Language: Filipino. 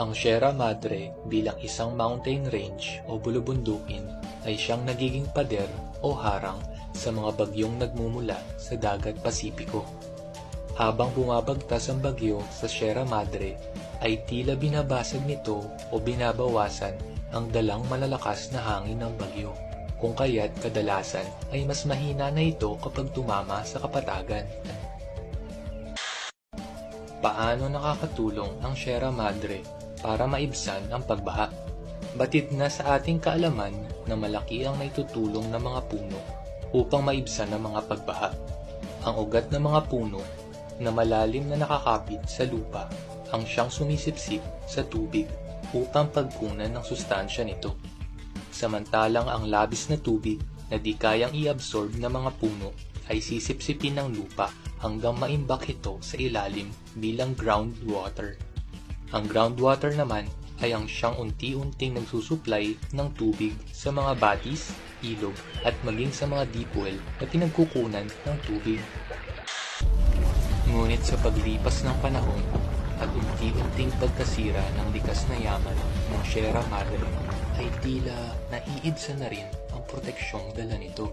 Ang Sierra Madre bilang isang mountain range o bulubundukin ay siyang nagiging pader o harang sa mga bagyong nagmumula sa dagat Pasipiko. Habang bumabagtas ang bagyo sa Sierra Madre, ay tila binabasag nito o binabawasan ang dalang malalakas na hangin ng bagyo, kung kaya't kadalasan ay mas mahina na ito kapag tumama sa kapatagan. Paano nakakatulong ang Sierra Madre para maibsan ang pagbaha? Batid na sa ating kaalaman na malaki ang naitutulong ng mga puno upang maibsan ang mga pagbaha. Ang ugat ng mga puno na malalim na nakakapit sa lupa ang siyang sumisipsip sa tubig upang pagkunan ng sustansya nito. Samantalang ang labis na tubig na di kayang i-absorb ng mga puno ay sisipsipin ng lupa hanggang maimbak ito sa ilalim bilang groundwater. Ang groundwater naman ay ang siyang unti-unting nagsusuplay ng tubig sa mga batis, ilog at maging sa mga deep well na pinagkukunan ng tubig. Ngunit sa paglipas ng panahon at unti-unting pagkasira ng likas na yaman ng Sierra Madre ay tila naiidsa na rin ang proteksyong dala nito.